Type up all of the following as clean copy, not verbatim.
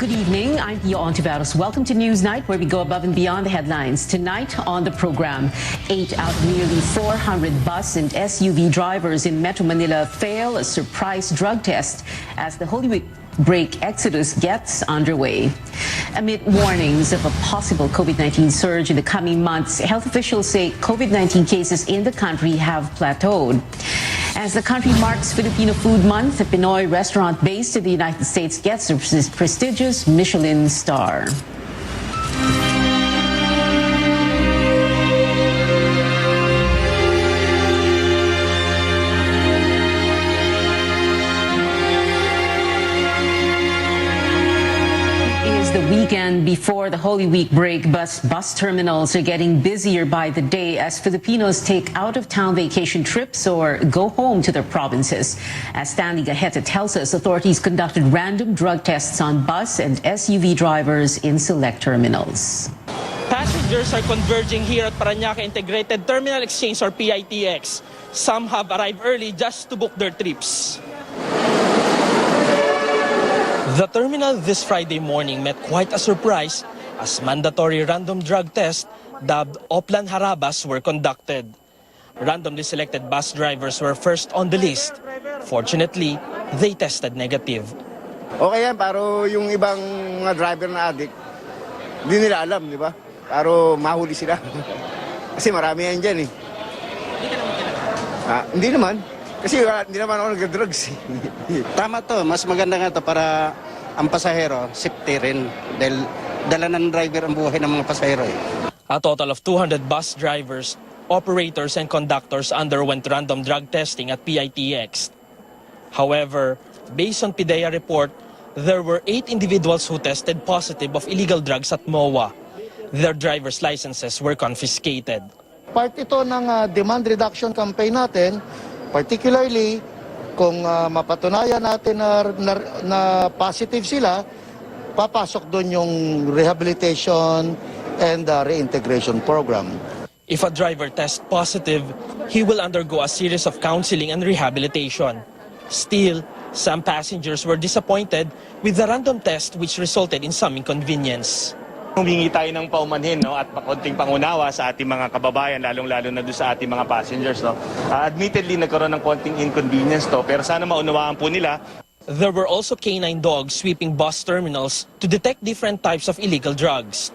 Good evening. I'm Pia Ontiveros. Welcome to Newsnight, where we go above and beyond the headlines. Tonight on the program, 8 out of nearly 400 bus and SUV drivers in Metro Manila fail a surprise drug test as the Holy Week break exodus gets underway. Amid warnings of a possible COVID-19 surge in the coming months, health officials say COVID-19 cases in the country have plateaued. As the country marks Filipino Food Month, a Pinoy restaurant based in the United States gets a prestigious Michelin star. The weekend before the Holy Week break, bus terminals are getting busier by the day as Filipinos take out-of-town vacation trips or go home to their provinces. As Stanley Gaheta tells us, authorities conducted random drug tests on bus and SUV drivers in select terminals. Passengers are converging here at Parañaque Integrated Terminal Exchange or PITX. Some have arrived early just to book their trips. The terminal this Friday morning met quite a surprise as mandatory random drug tests dubbed Oplan Harabas were conducted. Randomly selected bus drivers were first on the list. Fortunately, they tested negative. Okay yan, pero yung ibang mga driver na addict, hindi nila alam, di ba? Pero mahuli sila. Kasi marami yan dyan eh. Hindi ka naman kinakain? Hindi naman. Kasi hindi naman ako nag-drugs. Tama to, mas maganda nga to para ang pasahero, safety rin. Dahil dala ng driver ang buhay ng mga pasahero eh. A total of 200 bus drivers, operators and conductors underwent random drug testing at PITX. However, based on PIDEA report, there were 8 individuals who tested positive of illegal drugs at MOA. Their driver's licenses were confiscated. Part ito ng demand reduction campaign natin. Particularly, kung mapatunayan natin na positive sila, papasok doon yung rehabilitation and reintegration program. If a driver tests positive, he will undergo a series of counseling and rehabilitation. Still, some passengers were disappointed with the random test which resulted in some inconvenience. Humingi tayo ng paumanhin at konting pangunawa sa ating mga kababayan, lalong-lalo na doon sa ating mga passengers. Admittedly, nagkaroon ng konting inconvenience pero sana maunawaan po nila. There were also canine dogs sweeping bus terminals to detect different types of illegal drugs.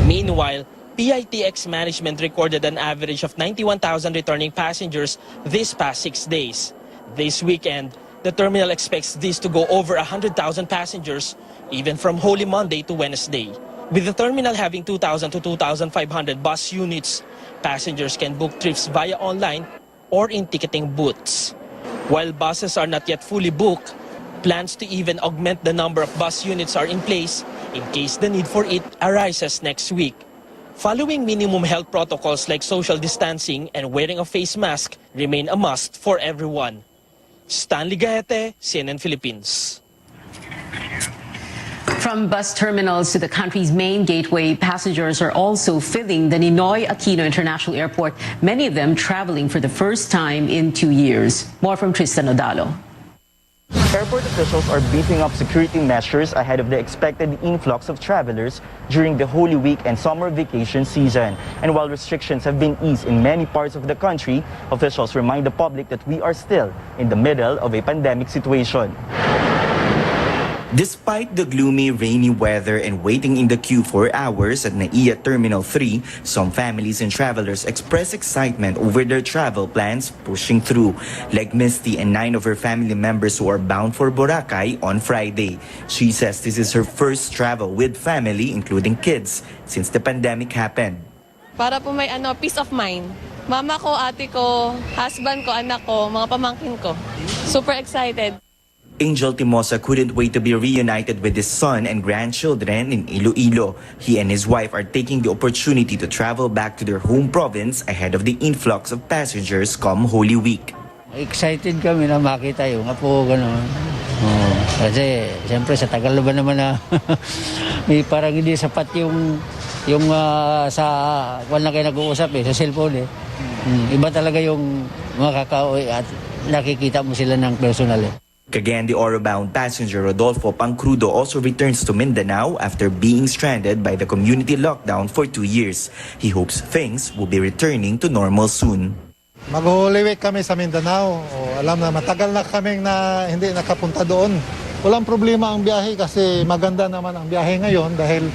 Meanwhile, PITX management recorded an average of 91,000 returning passengers this past 6 days. This weekend, the terminal expects this to go over 100,000 passengers, even from Holy Monday to Wednesday. With the terminal having 2,000 to 2,500 bus units, passengers can book trips via online or in ticketing booths. While buses are not yet fully booked, plans to even augment the number of bus units are in place in case the need for it arises next week. Following minimum health protocols like social distancing and wearing a face mask remain a must for everyone. Stanley Gahete, CNN Philippines. From bus terminals to the country's main gateway, passengers are also filling the Ninoy Aquino International Airport, many of them traveling for the first time in 2 years. More from Tristan Odalo. Airport officials are beefing up security measures ahead of the expected influx of travelers during the Holy Week and summer vacation season. And while restrictions have been eased in many parts of the country, officials remind the public that we are still in the middle of a pandemic situation. Despite the gloomy, rainy weather and waiting in the queue for hours at NAIA Terminal 3, some families and travelers express excitement over their travel plans pushing through, like Misty and 9 of her family members who are bound for Boracay on Friday. She says this is her first travel with family, including kids, since the pandemic happened. Para po may peace of mind. Mama ko, ate ko, husband ko, anak ko, mga pamangkin ko. Super excited. Angel Timosa couldn't wait to be reunited with his son and grandchildren in Iloilo. He and his wife are taking the opportunity to travel back to their home province ahead of the influx of passengers come Holy Week. Excited kami na makita yung apo, gano'n. Kasi siyempre sa tagal ba naman na may parang hindi sapat yung sa wala kayo nag-uusap sa cellphone Iba talaga yung makakauwi at nakikita mo sila ng personal Cagayan de Oro-bound passenger Rodolfo Pancrudo also returns to Mindanao after being stranded by the community lockdown for 2 years. He hopes things will be returning to normal soon. Mag-Holy Week kami sa Mindanao. Alam na matagal na kaming hindi nakapunta doon. Walang problema ang biyahe kasi maganda naman ang biyahe ngayon dahil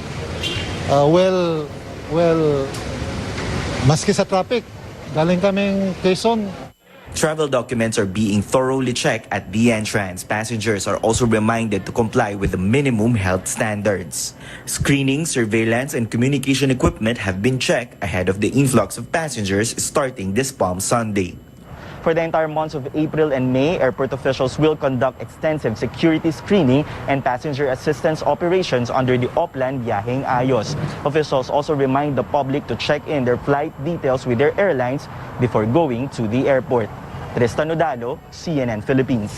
maski sa traffic, galing kaming Quezon. Travel documents are being thoroughly checked at the entrance. Passengers are also reminded to comply with the minimum health standards. Screening, surveillance, and communication equipment have been checked ahead of the influx of passengers starting this Palm Sunday. For the entire months of April and May, airport officials will conduct extensive security screening and passenger assistance operations under the Oplan Biyaheng Ayos. Officials also remind the public to check in their flight details with their airlines before going to the airport. Tristan Odalo, CNN Philippines.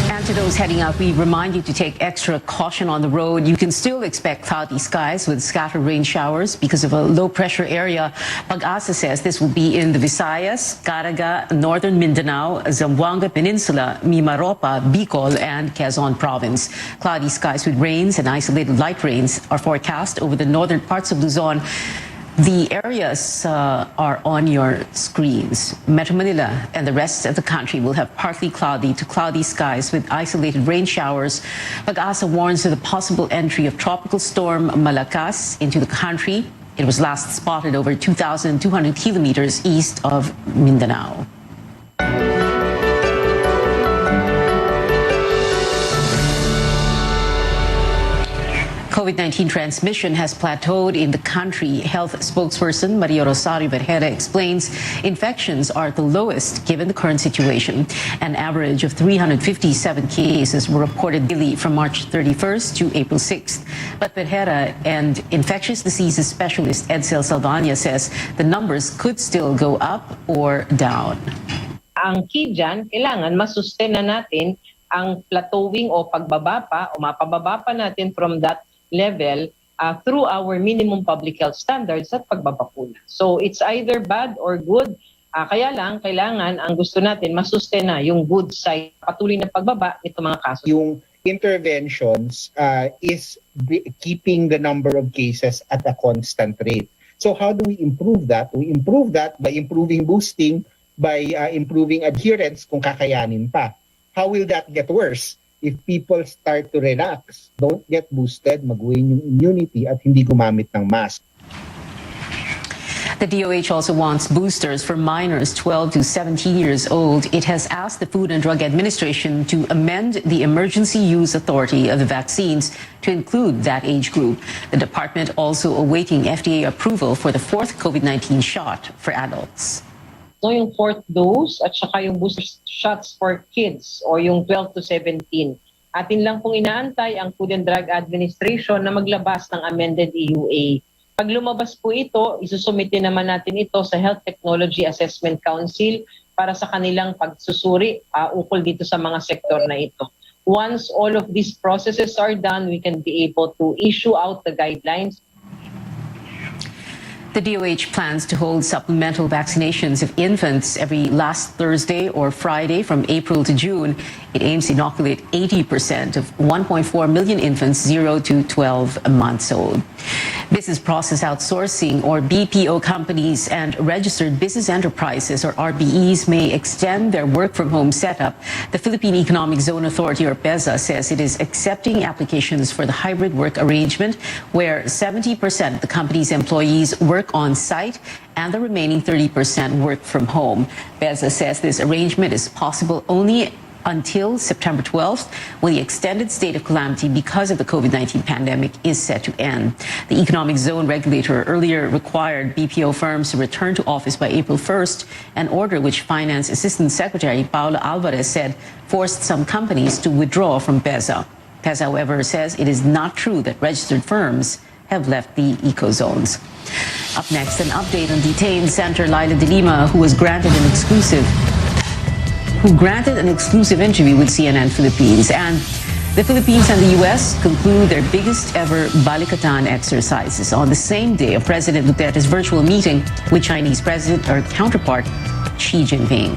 And to those heading out, we remind you to take extra caution on the road. You can still expect cloudy skies with scattered rain showers because of a low-pressure area. Pag-asa says this will be in the Visayas, Caraga, Northern Mindanao, Zamboanga Peninsula, Mimaropa, Bicol, and Quezon Province. Cloudy skies with rains and isolated light rains are forecast over the northern parts of Luzon. The areas are on your screens. Metro Manila and the rest of the country will have partly cloudy to cloudy skies with isolated rain showers. Pag-asa warns of the possible entry of tropical storm Malakas into the country. It was last spotted over 2,200 kilometers east of Mindanao. COVID-19 transmission has plateaued in the country. Health spokesperson Maria Rosario Vergara explains infections are the lowest given the current situation. An average of 357 cases were reported daily from March 31st to April 6th. But Vergara and infectious diseases specialist Edsel Salvania says the numbers could still go up or down. Ang key dyan, kailangan masustain na natin ang plateauing o pagbaba pa o mapababa pa natin from that level through our minimum public health standards at pagbabakuna. So it's either bad or good. Kaya lang, kailangan ang gusto natin masustain na yung good side, patuloy na pagbaba nito mga kaso. Yung interventions is keeping the number of cases at a constant rate. So how do we improve that? We improve that by improving boosting, by improving adherence kung kakayanin pa. How will that get worse? If people start to relax, don't get boosted, mag-wane yung immunity at hindi gumamit ng mask. The DOH also wants boosters for minors 12 to 17 years old. It has asked the Food and Drug Administration to amend the emergency use authority of the vaccines to include that age group. The department also awaiting FDA approval for the fourth COVID-19 shot for adults. So yung fourth dose at saka yung booster shots for kids o yung 12 to 17. Atin lang pong inaantay ang Food and Drug Administration na maglabas ng amended EUA. Pag lumabas po ito, isusumite naman natin ito sa Health Technology Assessment Council para sa kanilang pagsusuri ukol dito sa mga sektor na ito. Once all of these processes are done, we can be able to issue out the guidelines. The DOH plans to hold supplemental vaccinations of infants every last Thursday or Friday from April to June. It aims to inoculate 80% of 1.4 million infants 0 to 12 months old. Business Process Outsourcing or BPO companies and registered business enterprises or RBEs may extend their work-from-home setup. The Philippine Economic Zone Authority or PEZA says it is accepting applications for the hybrid work arrangement where 70% of the company's employees work on site and the remaining 30% work from home. PEZA says this arrangement is possible only until September 12th, when the extended state of calamity because of the COVID-19 pandemic is set to end. The Economic Zone regulator earlier required BPO firms to return to office by April 1st, an order which Finance Assistant Secretary Paula Alvarez said forced some companies to withdraw from PEZA. PEZA, however, says it is not true that registered firms have left the eco-zones. Up next, an update on detained Senator Laila de Lima, who granted an exclusive interview with CNN Philippines. And the Philippines and the U.S. conclude their biggest ever Balikatan exercises on the same day of President Duterte's virtual meeting with Chinese President or counterpart Xi Jinping.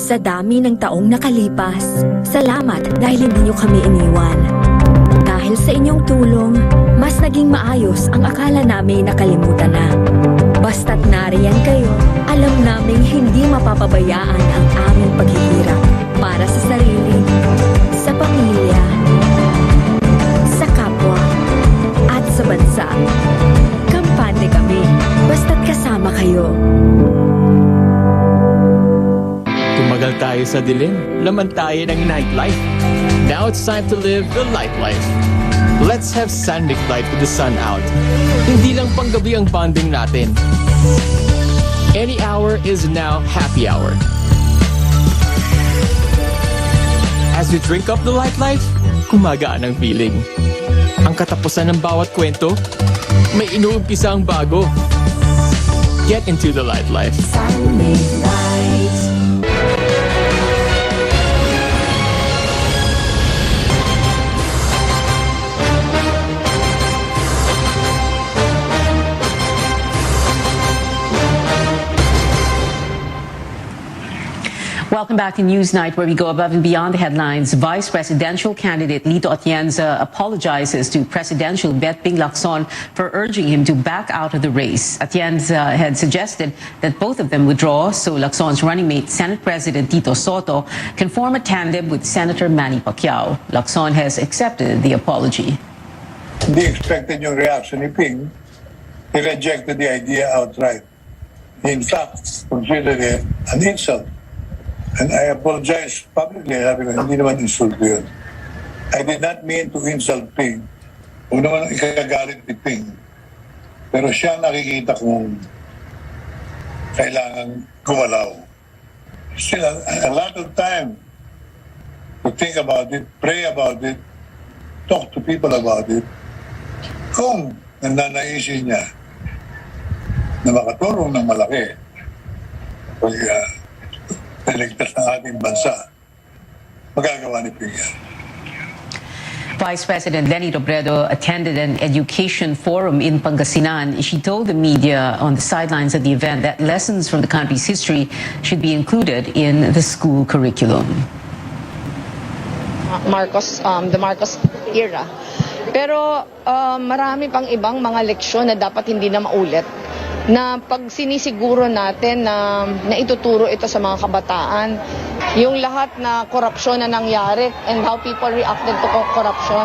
Sa dami ng taong nakalipas, salamat dahil hindi niyo kami iniwan. Dahil sa inyong tulong, mas naging maayos ang akala namin nakalimutan na. Basta't nariyan kayo, alam naming hindi mapapabayaan ang aming paghihirap para sa sarili, sa pamilya, sa kapwa, at sa bansa. Kampante kami, basta't kasama kayo. Tumagal tayo sa dilim, laman tayo ng nightlife. Now it's time to live the light life. Let's have Sandic light with the sun out. Hindi lang panggabi ang bonding natin. Any hour is now happy hour. As we drink up the light life, kumagaan ang feeling. Ang katapusan ng bawat kwento, may inuumpisa ang bago. Get into the light life. Sandic light. Welcome back to Newsnight, where we go above and beyond the headlines. Vice presidential candidate Lito Atienza apologizes to presidential bet Ping Lacson for urging him to back out of the race. Atienza had suggested that both of them withdraw so Lacson's running mate, Senate President Tito Soto, can form a tandem with Senator Manny Pacquiao. Lacson has accepted the apology. Hindi expected yung reaction ni Ping. He rejected the idea outright. He in fact considered it an insult. And I apologize publicly, sabi ko, hindi naman insulto yun. I did not mean to insult Ping. Huwag naman ikagalit ni Ping. Pero siya nakikita kong kailangan gumalaw. Still, a lot of time to think about it, pray about it, talk to people about it. Kung nananaisin niya na makatulong ng malaki, iligtas ng ating bansa, magagawa ni Ping yan. Vice President Leni Robredo attended an education forum in Pangasinan. She told the media on the sidelines of the event that lessons from the country's history should be included in the school curriculum. The Marcos era. Pero marami pang ibang mga leksyon na dapat hindi na maulit, na pag sinisiguro natin na ituturo ito sa mga kabataan, yung lahat na korupsyon na nangyari and how people reacted to corruption,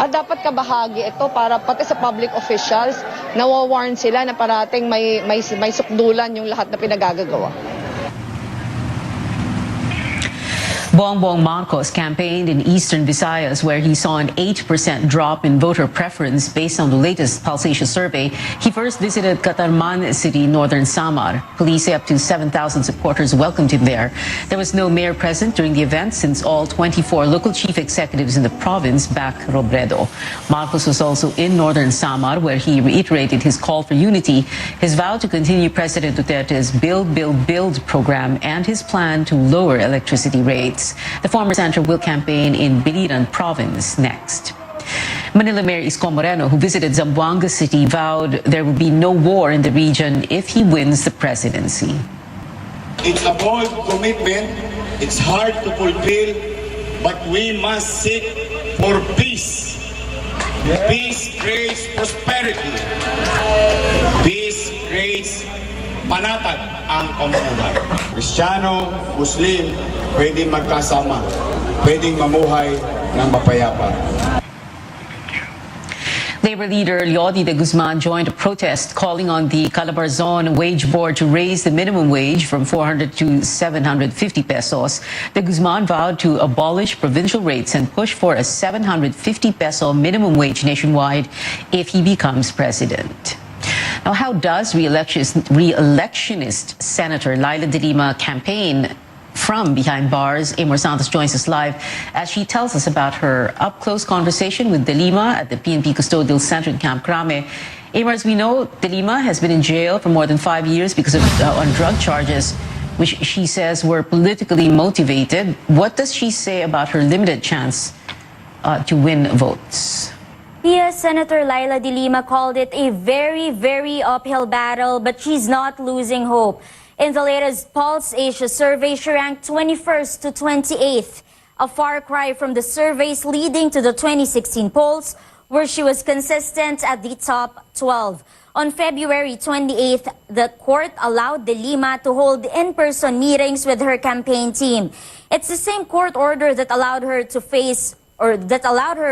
at dapat kabahagi ito para pati sa public officials, nawawarn sila na parating may sukdulan yung lahat na pinagagagawa. Bongbong Marcos campaigned in eastern Visayas, where he saw an 8% drop in voter preference based on the latest Pulsation survey. He first visited Catarman City, northern Samar. Police say up to 7,000 supporters welcomed him there. There was no mayor present during the event since all 24 local chief executives in the province back Robredo. Marcos was also in northern Samar, where he reiterated his call for unity, his vow to continue President Duterte's Build, Build, Build program, and his plan to lower electricity rates. The former senator will campaign in Biliran province next. Manila Mayor Isko Moreno, who visited Zamboanga City, vowed there will be no war in the region if he wins the presidency. It's a bold commitment. It's hard to fulfill, but we must seek for peace. Peace creates prosperity. Peace creates panatag ang pamumuhay. Kristiyano, Muslim, pwedeng magkasama, pwedeng mamuhay ng mapayapa. Labor leader Leody de Guzman joined a protest calling on the Calabarzon Wage Board to raise the minimum wage from 400 to 750 pesos. De Guzman vowed to abolish provincial rates and push for a 750 peso minimum wage nationwide if he becomes president. Now, how does re-electionist Senator Laila de Lima campaign from behind bars? Amor Santos joins us live as she tells us about her up-close conversation with de Lima at the PNP Custodial Center in Camp Crame. Amor, as we know, de Lima has been in jail for more than 5 years because of on drug charges, which she says were politically motivated. What does she say about her limited chance to win votes? Yes, Senator Laila de Lima called it a very, very uphill battle, but she's not losing hope. In the latest Pulse Asia survey, she ranked 21st to 28th, a far cry from the surveys leading to the 2016 polls, where she was consistent at the top 12. On February 28th, the court allowed De Lima to hold in-person meetings with her campaign team. It's the same court order that allowed her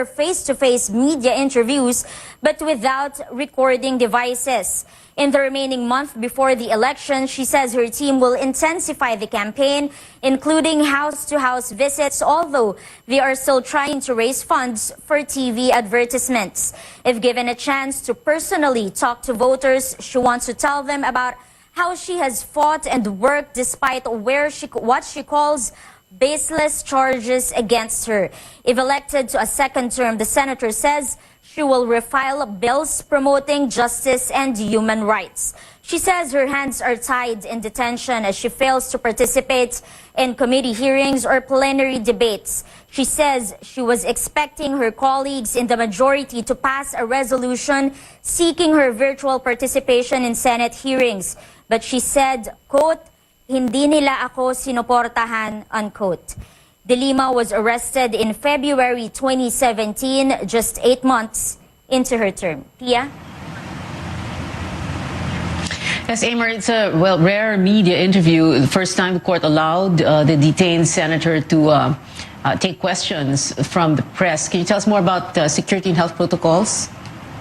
face-to-face media interviews, but without recording devices. In the remaining month before the election, she says her team will intensify the campaign, including house-to-house visits, although they are still trying to raise funds for TV advertisements. If given a chance to personally talk to voters, she wants to tell them about how she has fought and worked despite what she calls baseless charges against her. If elected to a second term, the senator says she will refile bills promoting justice and human rights. She says her hands are tied in detention as she fails to participate in committee hearings or plenary debates. She says she was expecting her colleagues in the majority to pass a resolution seeking her virtual participation in Senate hearings. But she said, quote, "Hindi nila ako sinuportahan," unquote. De Lima was arrested in February 2017, just 8 months into her term. Pia? Yes, Amor, it's a rare media interview. The first time the court allowed the detained senator to take questions from the press. Can you tell us more about security and health protocols?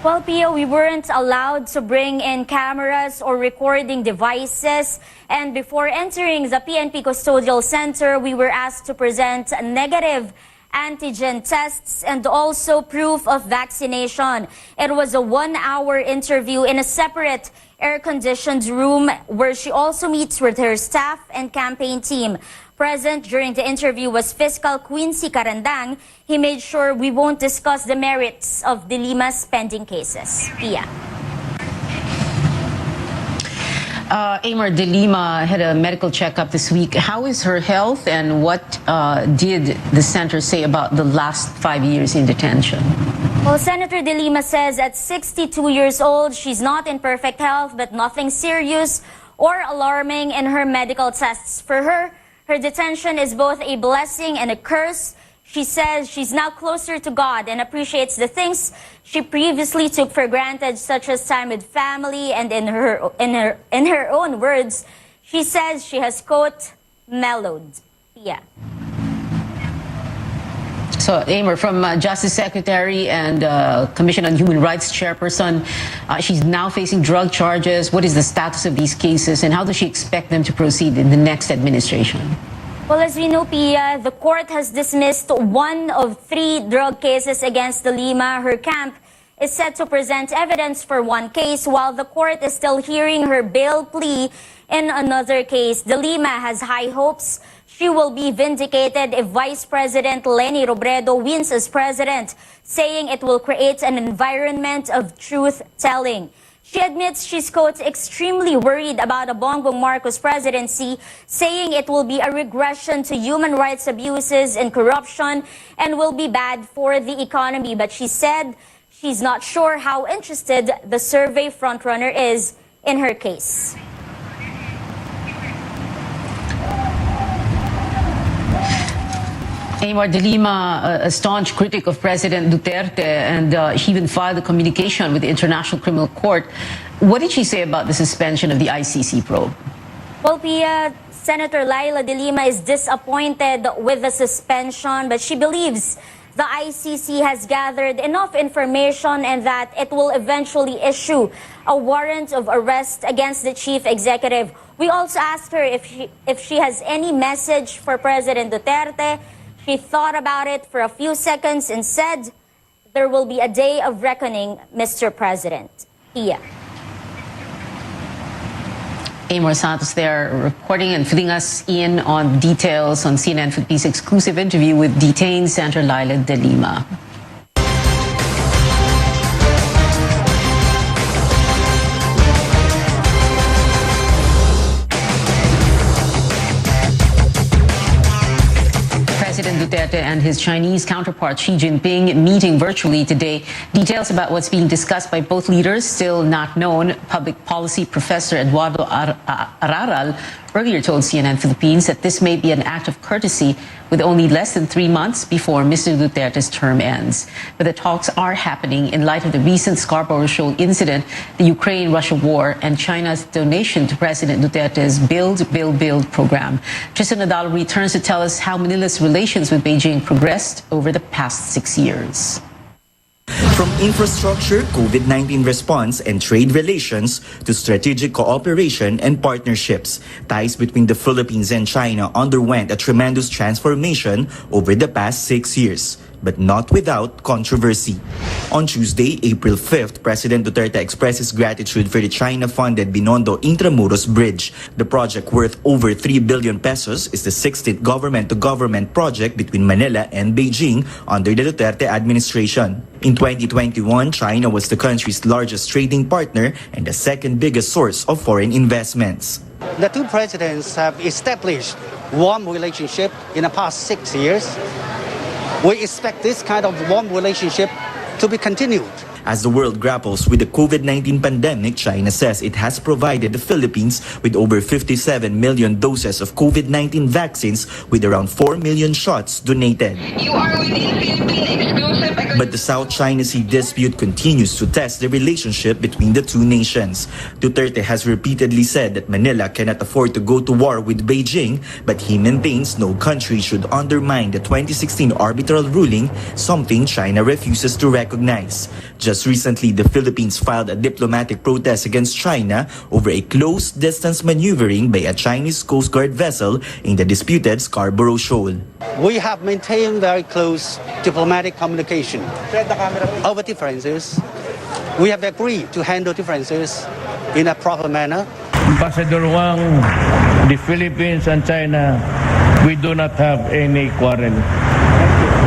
Well, Pia, we weren't allowed to bring in cameras or recording devices. And before entering the PNP Custodial Center, we were asked to present negative antigen tests and also proof of vaccination. It was a 1-hour interview in a separate air-conditioned room where she also meets with her staff and campaign team. Present during the interview was Fiscal Quincy Carandang. He made sure we won't discuss the merits of De Lima's pending cases. Pia. Amor, De Lima had a medical checkup this week. How is her health, and what did the center say about the last 5 years in detention? Well, Senator De Lima says at 62 years old, she's not in perfect health, but nothing serious or alarming in her medical tests. For her detention is both a blessing and a curse. She says she's now closer to God and appreciates the things she previously took for granted, such as time with family. And in her own words, she says she has, quote, mellowed. Yeah. So, Amor, from Justice Secretary and Commission on Human Rights Chairperson, she's now facing drug charges. What is the status of these cases, and how does she expect them to proceed in the next administration? Well, as we know, Pia, the court has dismissed 1 of 3 drug cases against De Lima. Her camp is set to present evidence for 1 case, while the court is still hearing her bail plea in another case. De Lima has high hopes she will be vindicated if Vice President Leni Robredo wins as president, saying it will create an environment of truth-telling. She admits she's, quote, extremely worried about a Bongbong Marcos presidency, saying it will be a regression to human rights abuses and corruption and will be bad for the economy. But she said she's not sure how interested the survey frontrunner is in her case. Amor, De Lima, a staunch critic of President Duterte, and she even filed a communication with the International Criminal Court. What did she say about the suspension of the ICC probe? Well, Pia, Senator Laila De Lima is disappointed with the suspension, but she believes the ICC has gathered enough information and that it will eventually issue a warrant of arrest against the chief executive. We also asked her if she has any message for President Duterte. She thought about it for a few seconds and said, "There will be a day of reckoning, Mr. President." Pia. Amor Santos there reporting and filling us in on details on CNN Philippines' exclusive interview with detained Senator Laila De Lima. President Duterte and his Chinese counterpart Xi Jinping meeting virtually today. Details about what's being discussed by both leaders still not known. Public policy professor Eduardo Araral earlier told CNN Philippines that this may be an act of courtesy with only less than 3 months before Mr. Duterte's term ends. But the talks are happening in light of the recent Scarborough Shoal incident, the Ukraine-Russia war, and China's donation to President Duterte's Build, Build, Build program. Tristan Nadal returns to tell us how Manila's relations with Beijing progressed over the past 6 years. From infrastructure, COVID-19 response, and trade relations to strategic cooperation and partnerships, ties between the Philippines and China underwent a tremendous transformation over the past 6 years, but not without controversy. On Tuesday, April 5th, President Duterte expressed his gratitude for the China-funded Binondo Intramuros Bridge. The project, worth over 3 billion pesos, is the 16th government-to-government project between Manila and Beijing under the Duterte administration. In 2021, China was the country's largest trading partner and the second biggest source of foreign investments. The two presidents have established warm relationship in the past 6 years. We expect this kind of warm relationship to be continued. As the world grapples with the COVID-19 pandemic, China says it has provided the Philippines with over 57 million doses of COVID-19 vaccines, with around 4 million shots donated. But the South China Sea dispute continues to test the relationship between the two nations. Duterte has repeatedly said that Manila cannot afford to go to war with Beijing, but he maintains no country should undermine the 2016 arbitral ruling, something China refuses to recognize. Just recently, the Philippines filed a diplomatic protest against China over a close-distance maneuvering by a Chinese Coast Guard vessel in the disputed Scarborough Shoal. We have maintained very close diplomatic communication over differences. We have agreed to handle differences in a proper manner. Ambassador Wang, the Philippines and China, we do not have any quarrel.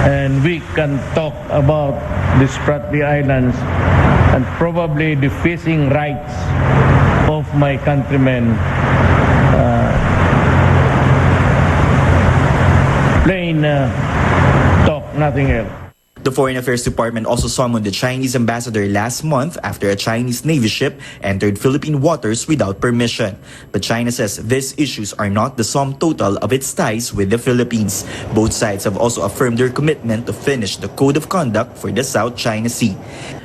And we can talk about the Spratly Islands and probably the fishing rights of my countrymen. Plain talk, nothing else. The Foreign Affairs Department also summoned the Chinese ambassador last month after a Chinese Navy ship entered Philippine waters without permission. But China says these issues are not the sum total of its ties with the Philippines. Both sides have also affirmed their commitment to finish the Code of Conduct for the South China Sea.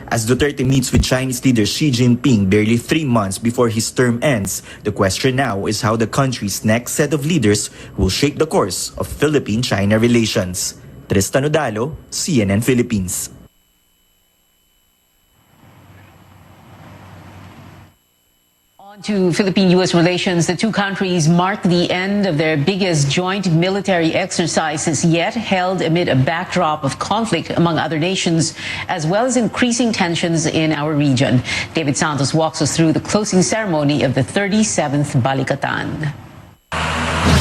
As Duterte meets with Chinese leader Xi Jinping barely 3 months before his term ends, the question now is how the country's next set of leaders will shape the course of Philippine-China relations. Tristan Odalo, CNN Philippines. On to Philippine-U.S. relations. The two countries marked the end of their biggest joint military exercises yet, held amid a backdrop of conflict among other nations, as well as increasing tensions in our region. David Santos walks us through the closing ceremony of the 37th Balikatan.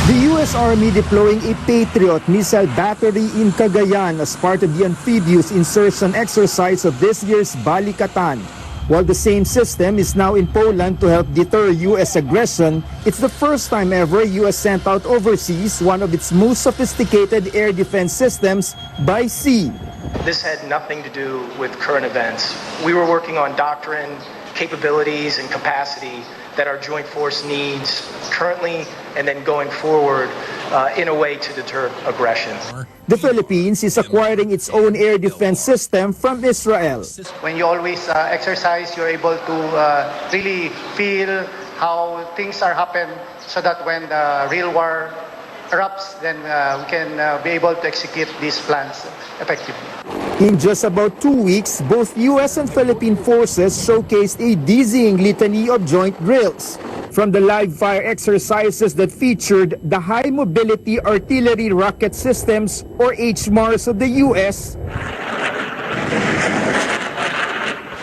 The U.S. Army deploying a Patriot missile battery in Cagayan as part of the amphibious insertion exercise of this year's Balikatan. While the same system is now in Poland to help deter U.S. aggression, it's the first time ever U.S. sent out overseas one of its most sophisticated air defense systems by sea. This had nothing to do with current events. We were working on doctrine, capabilities, and capacity that our joint force needs currently and then going forward in a way to deter aggression. The Philippines is acquiring its own air defense system from Israel. When you always exercise, you're able to really feel how things are happen so that when the real war erupts, then we can be able to execute these plans effectively. In just about 2 weeks, both U.S. and Philippine forces showcased a dizzying litany of joint drills. From the live-fire exercises that featured the High-Mobility Artillery Rocket Systems, or HMARS of the U.S.,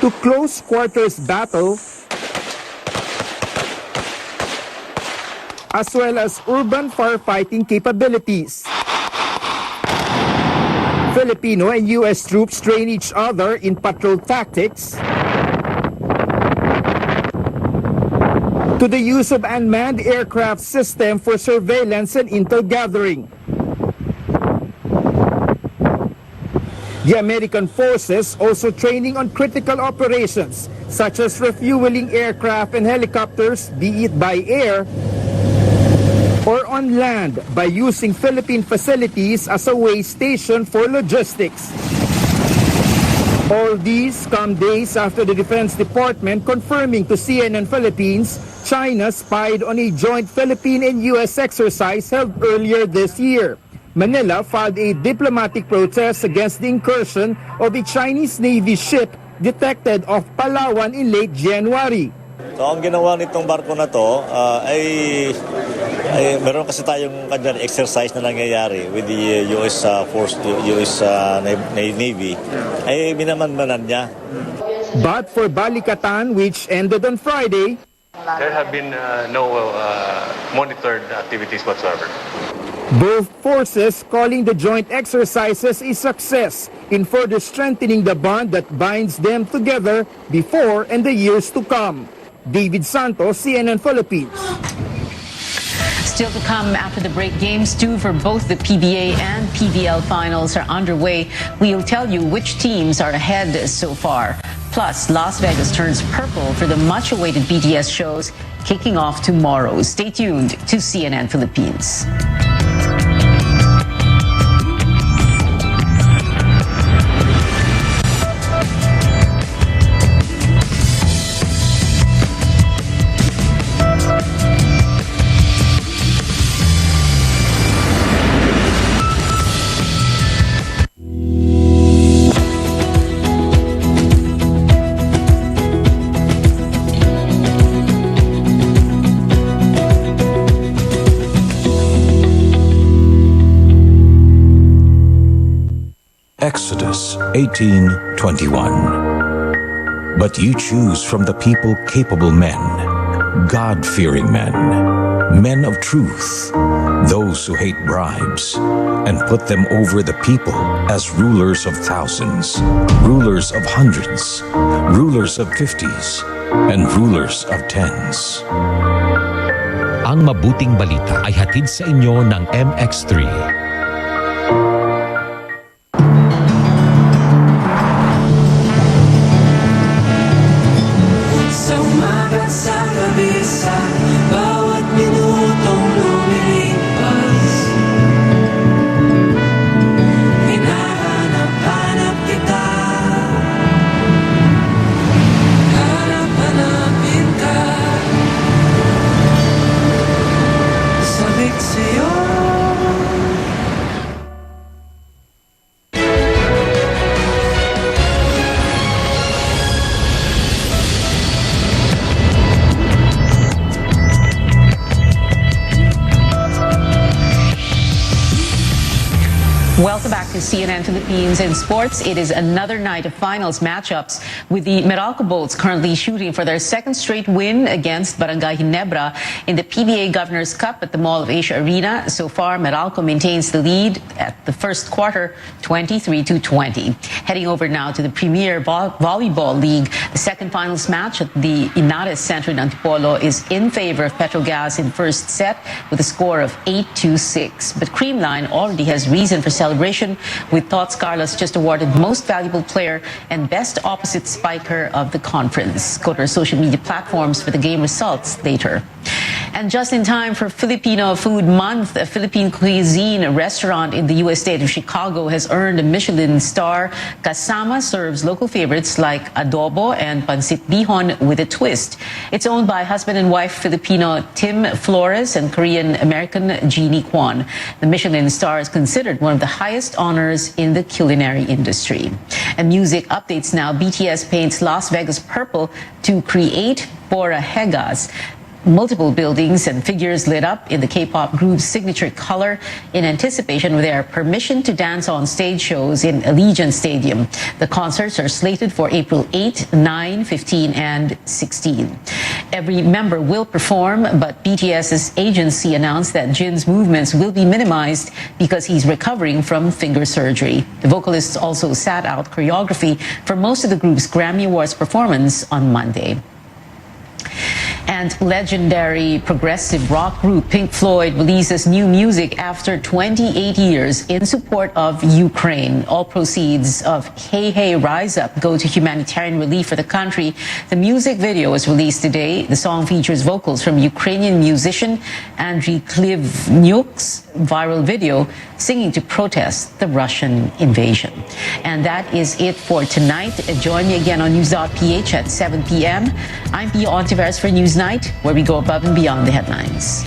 to close-quarters battle, as well as urban firefighting capabilities. Filipino and U.S. troops train each other in patrol tactics, to the use of unmanned aircraft system for surveillance and intel gathering. The American forces also training on critical operations such as refueling aircraft and helicopters, be it by air on land by using Philippine facilities as a way station for logistics. All these come days after the Defense Department confirming to CNN Philippines China spied on a joint Philippine and U.S. exercise held earlier this year. Manila filed a diplomatic protest against the incursion of a Chinese Navy ship detected off Palawan in late January. So ang ginawa nitong barko na to ay meron kasi tayong kanyang exercise na nangyayari with the US Force, US Navy, ay minamanmanan niya. But for Balikatan, which ended on Friday, there have been no monitored activities whatsoever. both forces calling the joint exercises a success in further strengthening the bond that binds them together before and the years to come. David Santos, CNN Philippines. Still to come after the break, games 2 for both the PBA and PBL finals are underway. We'll tell you which teams are ahead so far. Plus, Las Vegas turns purple for the much-awaited BTS shows kicking off tomorrow. Stay tuned to CNN Philippines. Exodus 18:21. But you choose from the people capable men, God-fearing men, men of truth, those who hate bribes, and put them over the people as rulers of thousands, rulers of hundreds, rulers of 50s, and rulers of 10s. Ang mabuting balita ay hatid sa inyo ng MX3. Welcome back to CNN Philippines in sports. It is another night of finals matchups with the Meralco Bolts currently shooting for their second straight win against Barangay Ginebra in the PBA Governors Cup at the Mall of Asia Arena. So far, Meralco maintains the lead at the first quarter, 23-20. Heading over now to the Premier Volleyball League, the second finals match at the Inares Center in Antipolo is in favor of Petrogas in first set with a score of 8-6. But Creamline already has reason for celebration, with Tots Carlos just awarded Most Valuable Player and Best Opposite Spiker of the conference. Go to our social media platforms for the game results later. And just in time for Filipino Food Month, a Philippine cuisine restaurant in the U.S. state of Chicago has earned a Michelin star. Kasama serves local favorites like adobo and pancit bihon with a twist. It's owned by husband and wife Filipino Tim Flores and Korean-American Jeannie Kwon. The Michelin star is considered one of the highest honors in the culinary industry. And music updates now. BTS paints Las Vegas purple to create Bora Hegas. Multiple buildings and figures lit up in the K-pop group's signature color in anticipation of their permission to dance on stage shows in Allegiant Stadium. The concerts are slated for April 8, 9, 15, and 16. Every member will perform, but BTS's agency announced that Jin's movements will be minimized because he's recovering from finger surgery. The vocalist also sat out choreography for most of the group's Grammy Awards performance on Monday. And And legendary progressive rock group Pink Floyd releases new music after 28 years in support of Ukraine. All proceeds of Hey Hey Rise Up go to humanitarian relief for the country. The music video was released today. The song features vocals from Ukrainian musician Andriy Klivnyuk's viral video singing to protest the Russian invasion. And that is it for tonight. Join me again on News.ph at 7 p.m. I'm Pia Ontiveros for Newsnight, where we go above and beyond the headlines.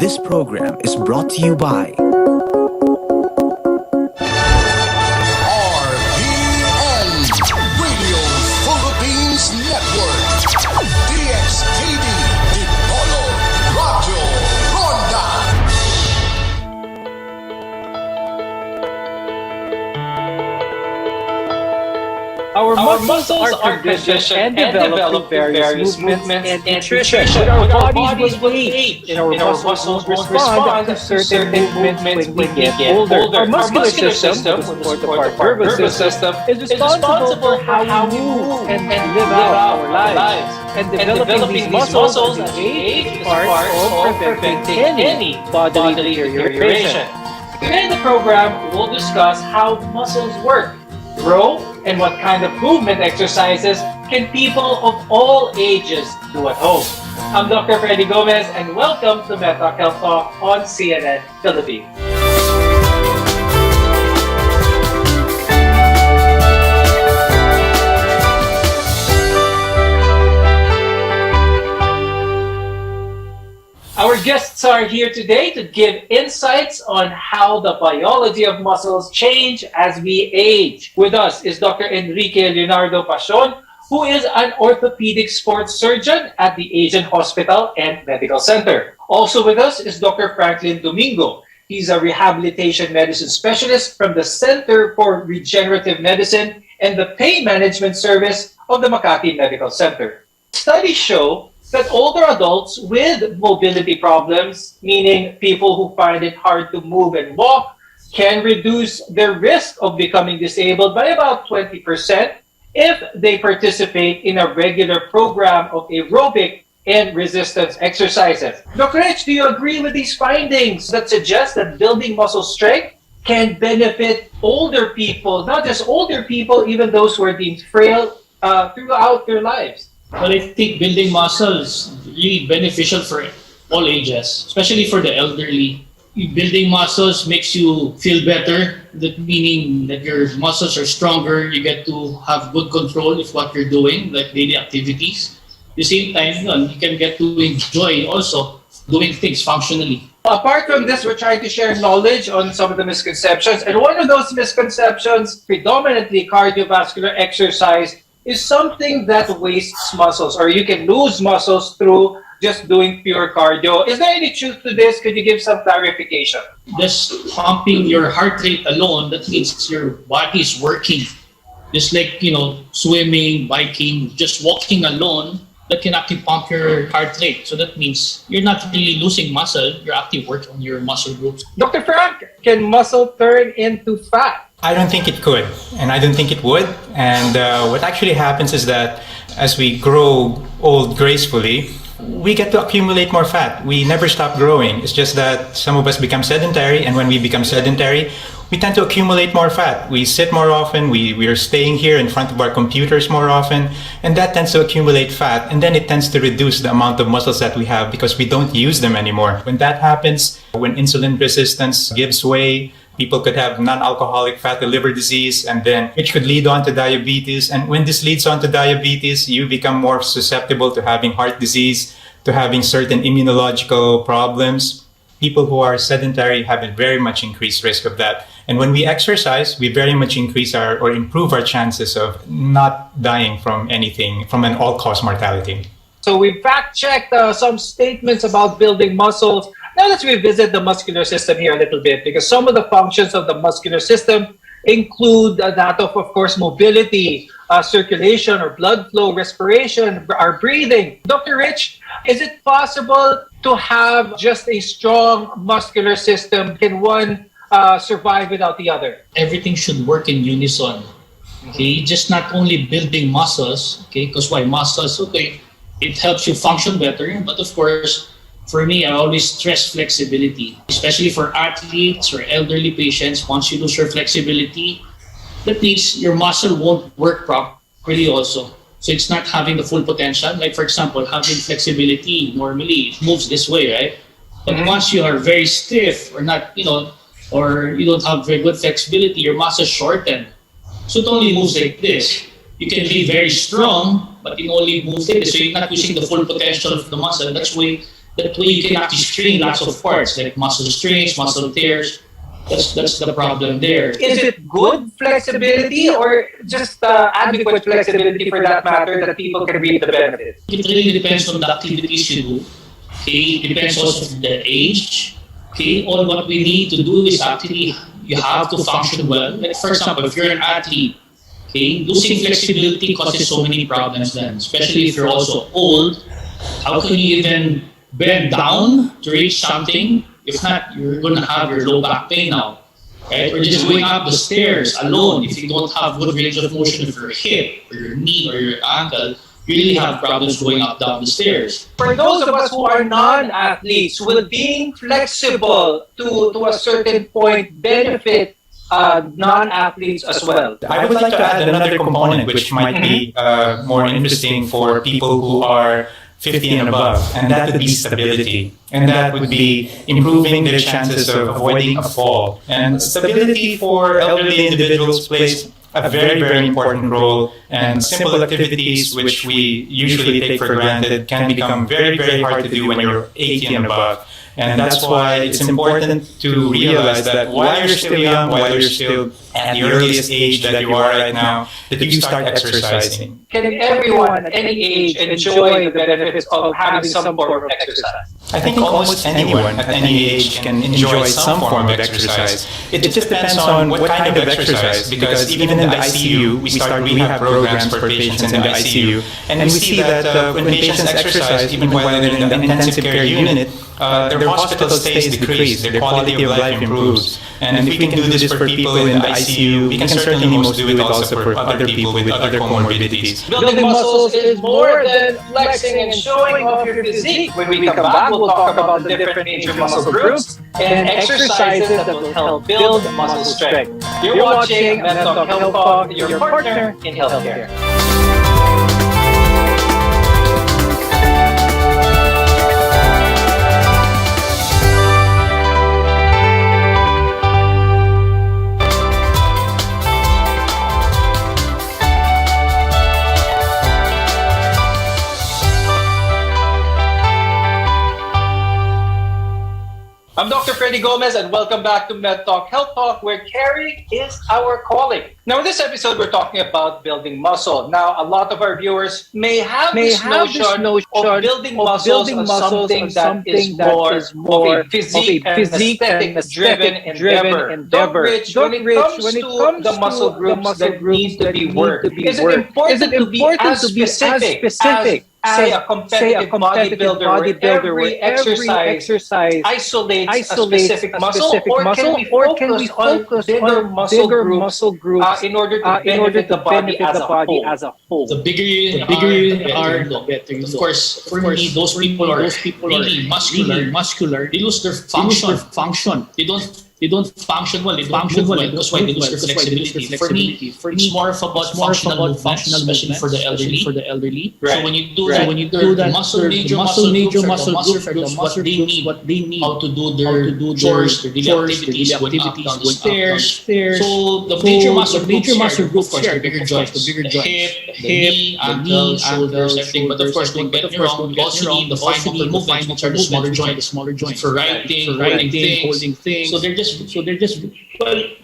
This program is brought to you by RPN Radio Philippines Network, DXTV, Dipolo, Radio Ronda. Our muscles are conditioned and developed through various movements and nutrition. But our bodies will age, and our muscles won't respond to certain movements when we get older. Our muscular system, with the support of our nervous system, is responsible for how we move and live out our lives. And developing these muscles as we age is part of preventing any bodily deterioration. Today in the program, we'll discuss how muscles work, grow, and what kind of movement exercises can people of all ages do at home. I'm Dr. Freddy Gomez, and welcome to MedTalk Health Talk on CNN Philippines. Our guests are here today to give insights on how the biology of muscles change as we age. With us is Dr. Enrique Leonardo Pacion, who is an orthopedic sports surgeon at the Asian Hospital and Medical Center. Also with us is Dr. Franklin Domingo. He's a rehabilitation medicine specialist from the Center for Regenerative Medicine and the Pain Management Service of the Makati Medical Center. Studies show that older adults with mobility problems, meaning people who find it hard to move and walk, can reduce their risk of becoming disabled by about 20% if they participate in a regular program of aerobic and resistance exercises. Dr. Rich, do you agree with these findings that suggest that building muscle strength can benefit older people, not just older people, even those who are deemed frail throughout their lives? Well, I think building muscles is really beneficial for all ages, especially for the elderly. Building muscles makes you feel better, that meaning that your muscles are stronger, you get to have good control of what you're doing, like daily activities. At the same time, you can get to enjoy also doing things functionally. Apart from this, we're trying to share knowledge on some of the misconceptions. And one of those misconceptions, predominantly cardiovascular exercise, is something that wastes muscles, or you can lose muscles through just doing pure cardio. Is there any truth to this? Could you give some clarification? Just pumping your heart rate alone, that means your body is working. Just like, swimming, biking, just walking alone, that can actually pump your heart rate. So that means you're not really losing muscle, you're actually working on your muscle groups. Dr. Frank, can muscle turn into fat? I don't think it could, and I don't think it would. And what actually happens is that as we grow old gracefully, we get to accumulate more fat. We never stop growing. It's just that some of us become sedentary, and when we become sedentary, we tend to accumulate more fat. We sit more often, we are staying here in front of our computers more often, and that tends to accumulate fat, and then it tends to reduce the amount of muscles that we have because we don't use them anymore. When that happens, when insulin resistance gives way, people could have non-alcoholic fatty liver disease, and then which could lead on to diabetes. And when this leads on to diabetes, you become more susceptible to having heart disease, to having certain immunological problems. People who are sedentary have a very much increased risk of that. And when we exercise, we very much increase or improve our chances of not dying from anything, from an all-cause mortality. So we fact-checked some statements about building muscles. Now let's revisit the muscular system here a little bit, because some of the functions of the muscular system include that of course, mobility, circulation or blood flow, respiration, our breathing. Dr. Rich, is it possible to have just a strong muscular system? Can one survive without the other? Everything should work in unison. Okay, just not only building muscles. Okay, because why muscles? Okay, it helps you function better. But of course, for me, I always stress flexibility, especially for athletes or elderly patients. Once you lose your flexibility, that means your muscle won't work properly also. So it's not having the full potential. Like for example, having flexibility, normally it moves this way, right? But once you are very stiff or not, or you don't have very good flexibility, your muscles shorten. So it only moves like this. You can be very strong, but it only moves like this. So you're not using the full potential of the muscle. That way you can actually strain lots of parts, like muscle strains, muscle tears. That's the problem there. Is it good flexibility or just adequate flexibility for that matter that people can reap the benefits? It really depends on the activities you do. Okay, it depends also on the age. Okay, all what we need to do is actually you have to function well. Like for example, if you're an athlete, okay, losing flexibility causes so many problems then, especially if you're also old. How can you even bend down to reach something? If not, you're going to have your low back pain now, right? Or just going up the stairs alone. If you don't have good range of motion of your hip or your knee or your ankle, you really have problems going up down the stairs. For those of us who are non-athletes, will being flexible to a certain point benefit non-athletes as well? I would like to add another component which might be more interesting for people who are 50 and above, and that would be stability. And that would be improving their chances of avoiding a fall. And stability for elderly individuals plays a very, very important role, and simple activities which we usually take for granted can become very, very hard to do when you're 80 and above. And that's why it's important to realize that while you're still young, while you're still at the earliest age that you are right now, that you start exercising. Can everyone at any age enjoy the benefits of having some form of exercise? I think almost anyone at any age can enjoy some form of exercise. It just depends on what kind of exercise, because even in the ICU, we start rehab programs for patients in the ICU, and we see that when patients exercise, even while they're in the intensive care unit, their hospital stays decrease, their quality of life improves. And if we can do this for people in the ICU, we can certainly most do it also for other people with other comorbidities. Building muscles is more than flexing and showing off your physique. When we come back, we'll talk about the different major muscle groups and exercises that will help build muscle strength. You're watching MedTalk Health Talk, your partner in healthcare. I'm Dr. Freddy Gomez, and welcome back to MedTalk Health Talk, where caring is our calling. Now, in this episode, we're talking about building muscle. Now, a lot of our viewers may have this notion of building muscles as something that is more of a physique and aesthetic-driven endeavor. When it comes to the muscle groups that need to be worked, is it important to be as specific as say a competitive bodybuilder where every exercise isolates a specific muscle, or can we focus on bigger muscle groups in order to benefit the body as a whole? The bigger you are, the better. Of course, for me, those people are really muscular. They lose their function. They don't function well. That's why they lose their flexibility. For me, it's more about functional movement, especially for the elderly. Right. So when you do that, major muscle groups, what they need, how to do their chores, their daily activities, going up down the stairs. So the major muscle groups here, the bigger joints, the hip, knee, ankle, shoulders, everything. But of course, don't get me wrong, we also need the fine motor movements, which are the smaller joints for writing, holding things. So they're just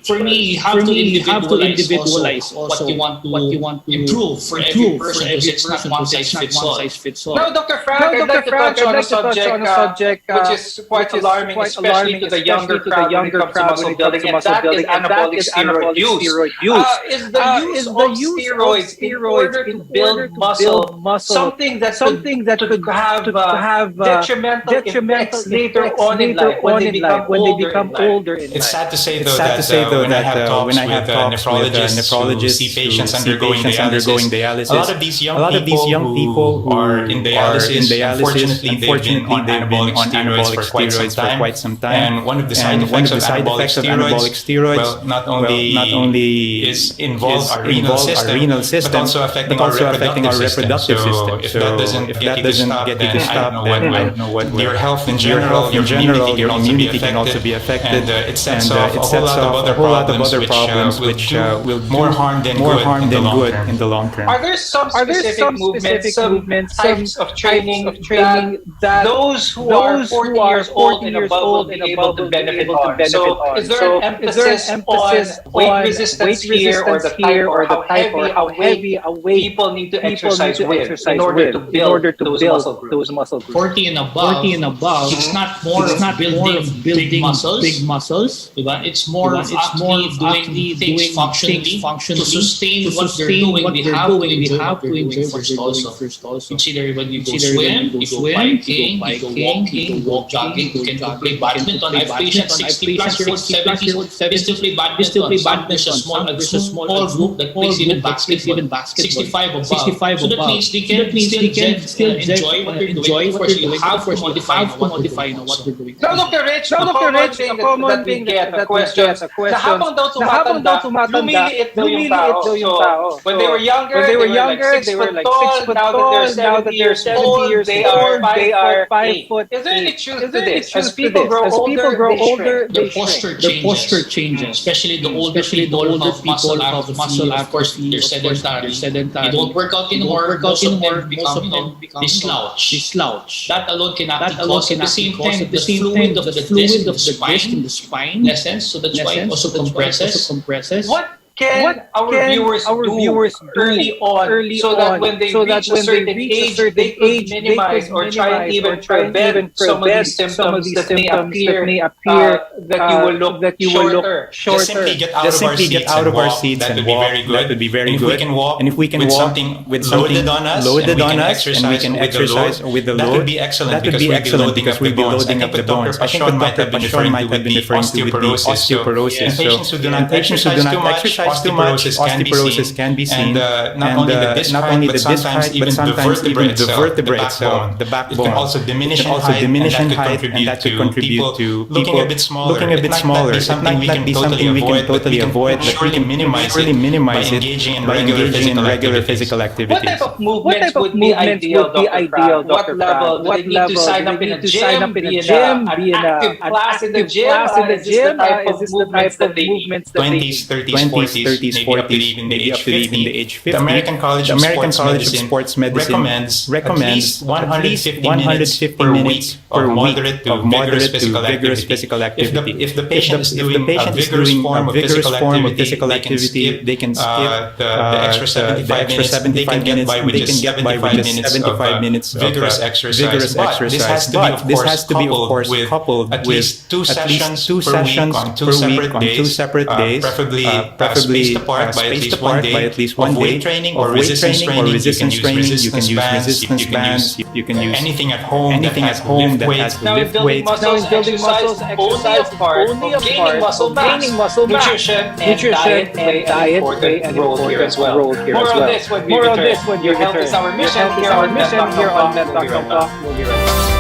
For me, you have to individualize also what you want to improve for every person, because it's not one size fits all. Now, Dr. Frank, I'd like to touch on a subject which is quite alarming, especially to the younger crowd when it comes to muscle building, and that is anabolic steroid use. Is the use of steroids in order to build muscle something that could have detrimental effects later on in life when they become older in life? It's sad to say though that when I have talks with nephrologists who see patients undergoing dialysis, a lot of these young people who are in dialysis, unfortunately they've been on anabolic steroids for quite some time. And one of the side effects of anabolic steroids, well, not only is involve our renal system, but also affecting our reproductive system. If that doesn't get you to stop, then I don't know what your health in general, your immunity can also be affected. And it sets off a whole lot of other problems which will do more harm than good in the long term. Are there some specific movements, types of training that those who are 40 years old and above will be able to benefit on? So is there an emphasis on weight resistance here, or the type, or how heavy a weight people need to exercise with in order to build those muscle groups? 40 and above, it's not more of building big muscles. It's more of doing things functionally to sustain what they're doing. They have to enjoy first also. It's either when you go swim, you go biking, you go walking, you go jogging, you can go play badminton. I have patients 60 plus year old, 70 years old, they still play badminton. There's a small group that plays even basketball. 65 above. So that means they can still enjoy what they're doing. Of course, you have to modify what they're doing. Now, Dr. Rich, a common thing that the questions, na habang daw tumatanda, lumiliit daw yung tao. So, when they were younger, they were like 6 foot tall. Now that they're 70 years old, they are 5 foot 8. Is there any truth to this? As people grow older, the posture changes, especially the older people have muscle atrophy. Of course, they're sedentary. They don't work out anymore. Most of them become slouch. That alone cannot cause at the same time the fluid of the disc in the spine lessens, so that's why it also compresses. What can our viewers do early on so that when they reach a certain age, they could minimize or try and even prevent some of these symptoms that may appear that you will look shorter? Just simply get out of our seats and walk. That would be very good. And if we can walk with something loaded on us and we can exercise with the load, that would be excellent because we'll be loading up the bones. I think what Dr. Pashon might have been referring to with the osteoporosis. Patients who do not exercise too much, osteoporosis can be seen, and not only the disc height, but sometimes even the vertebra itself, the backbone. It can also diminish in height, and that could contribute to people looking a bit smaller. It might not be something we can totally avoid, but we can really minimize it by engaging in regular physical activities. What type of movements would be ideal, Dr. Frank? What level? Do they need to sign up in a gym, be in an active class in the gym? Is this the type of movements that they need? 20s, 30s, 40s, maybe up to even the age 50. The American College of Sports Medicine recommends at least 150 minutes per week of moderate to vigorous physical activity. If the patient is doing a vigorous form of physical activity, they can skip the extra 75 minutes. They can get by with just 75 minutes of vigorous exercise. But this has to be, of course, coupled with at least two sessions per week on two separate days, preferably spaced apart by at least one day. Weight training or resistance training. You can use resistance bands. You can use anything at home that has lift weights. Now in building muscles, only a part of gaining muscle mass. Nutrition and diet play an important role here as well. More on this when we return. Your health is our mission here on MedTalk. We'll be right back.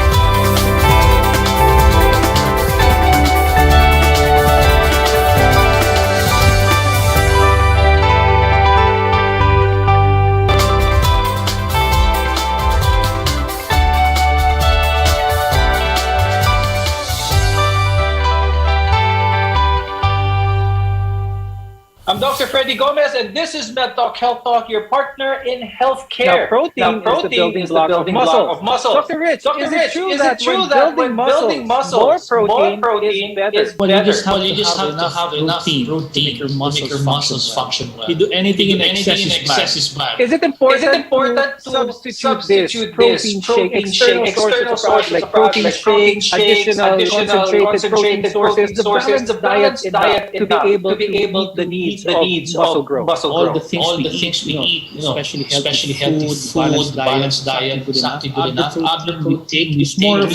I'm Dr. Dr. Freddy Gomez, and this is MedTalk Health Talk, your partner in healthcare. Now, protein is the building block of muscle. Dr. Rich, is it true that when building muscles, more protein is better? Well, you just have to have enough protein to make your muscles function well. You do anything in excess is bad. Is it important to substitute this protein shake, external sources like protein shake, additional concentrated protein sources, the balanced diet to be able to meet the needs of muscle growth? All the things we eat, especially healthy food, balanced diet, something good enough. Other we take is more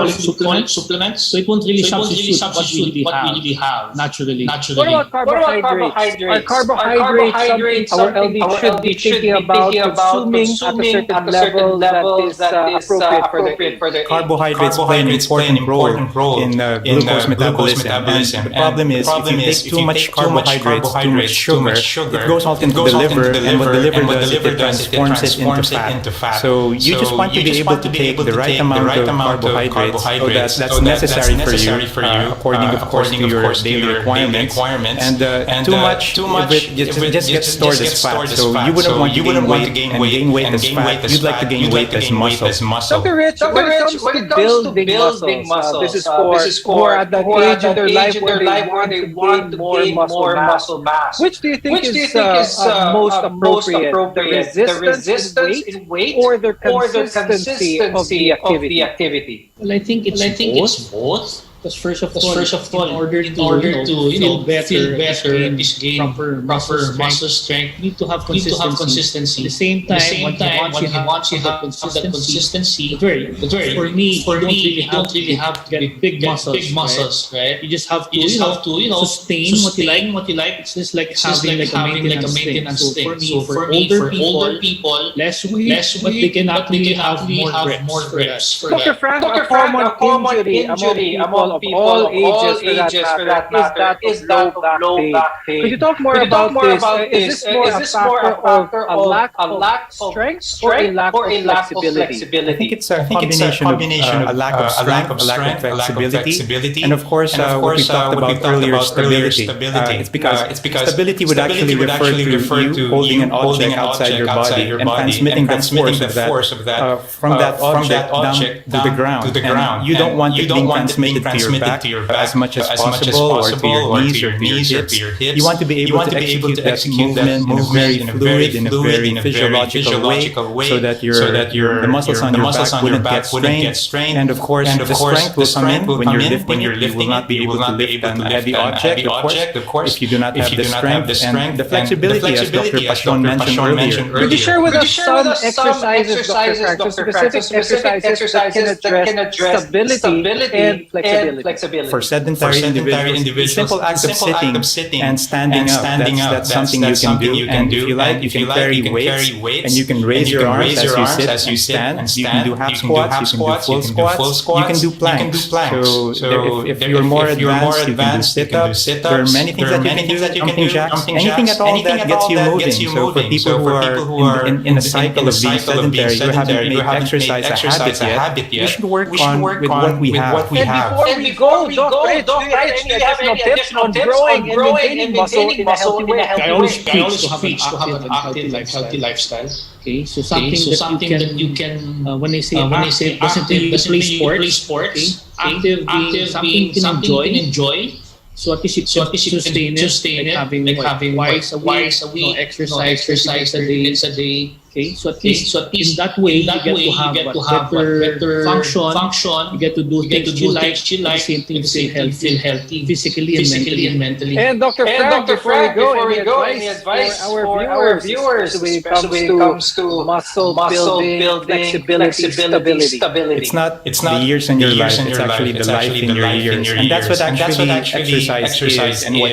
supplements, so it won't really substitute what we really have naturally. What about carbohydrates? Are carbohydrates something our LD should be thinking about consuming at a certain level that is appropriate for the Carbohydrates play an important role in glucose metabolism. And the problem is, if you take too much carbohydrates, too much sugar, it goes out into the liver, and what the liver does, it transforms it into fat. So you just want to be able to take the right amount of carbohydrates, so that's necessary for you, according, of course, to your daily requirements. And too much of it just gets stored as fat. So you wouldn't want to gain weight as fat. You'd like to gain weight as muscle. Dr. Rich, when it comes to building muscles, this is for at that age in their life where they want to gain more muscle mass. Which do you think is most appropriate? The resistance in weight or the consistency of the activity? Well, I think it's both. Because first of all, in order to feel better, gain proper muscle strength, you need to have consistency. At the same time, once you have that consistency, for me, you don't really have to get big muscles, right? You just have to sustain what you like. It's just like having a maintenance thing. So for older people, less weight, but they can actually have more reps. Dr. Frank, a common injury among people of all ages for that matter is that of low back pain. Could you talk more about this? Is this more a factor of a lack of strength or a lack of flexibility? I think it's a combination of a lack of strength, a lack of flexibility, and of course what we talked about earlier, stability. It's because stability would actually refer to you holding an object outside your body and transmitting the force of that from that object down to the ground. And you don't want it being transmitted to your back as much as possible, or to your knees or your hips. You want to be able to execute that movement in a very fluid, in a very physiological way, so that the muscles on your back wouldn't get strained. And of course, the strength will come in when you're lifting. You will not be able to lift a heavy object, of course, if you do not have the strength. And the flexibility, as Dr. Pashon mentioned earlier. Could you share with us some exercises, Dr. Frank, specific exercises that can address stability and flexibility? For sedentary individuals, simple act of sitting and standing up, that's something you can do. And if you like, you can carry weights, and you can raise your arms as you sit and stand. You can do half squats, you can do full squats, you can do planks. So if you're more advanced, you can do sit-ups. There are many things that you can do, anything at all that gets you moving. So for people who are in a cycle of being sedentary, you haven't made exercise a habit yet, we should work on with what we have. And before we go, do you have any additional tips on growing and maintaining muscle in a healthy way? I always preach to have an healthy lifestyle. Okay, so something that you can when I say doesn't mean you play sports. Active being something you can enjoy. So at least you can sustain it, like having twice a week, exercise a day. Okay, so at least in that way you get to have better function. You get to do things you like. The same thing to feel healthy physically and mentally. And Dr. Frank, before we go, any advice for our viewers when it comes to muscle building, flexibility, stability? It's not the years in your life. It's actually the life in your years, and that's what actually exercise is and what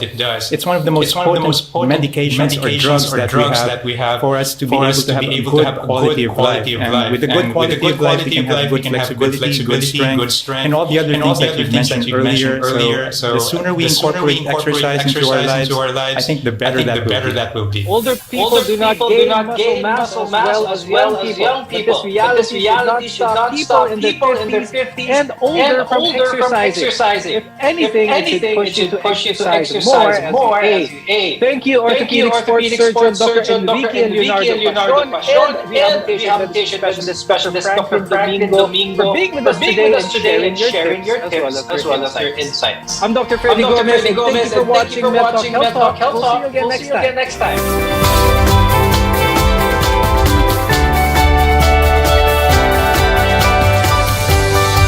it does. It's one of the most potent medications or drugs that we have for us to be us to be able to have a good quality of life. With a good quality of life, we can have good flexibility, good strength, and all the other things that you've mentioned earlier. So the sooner we incorporate exercise into our lives, I think the better that will be. Older people do not gain muscle mass as well as young people. But this reality should not stop people in their 50s and older from exercising. If anything, it should push you to exercise more as you age. Thank you, orthopedic sports surgeon Dr. Enrique Leonardo Pacion, and rehabilitation specialist Dr. Franklin Domingo, for being with us today and sharing your tips as well as your insights. I'm Dr. Freddy Gomez, and thank you for watching Med Talk Health Talk. We'll see you again next time.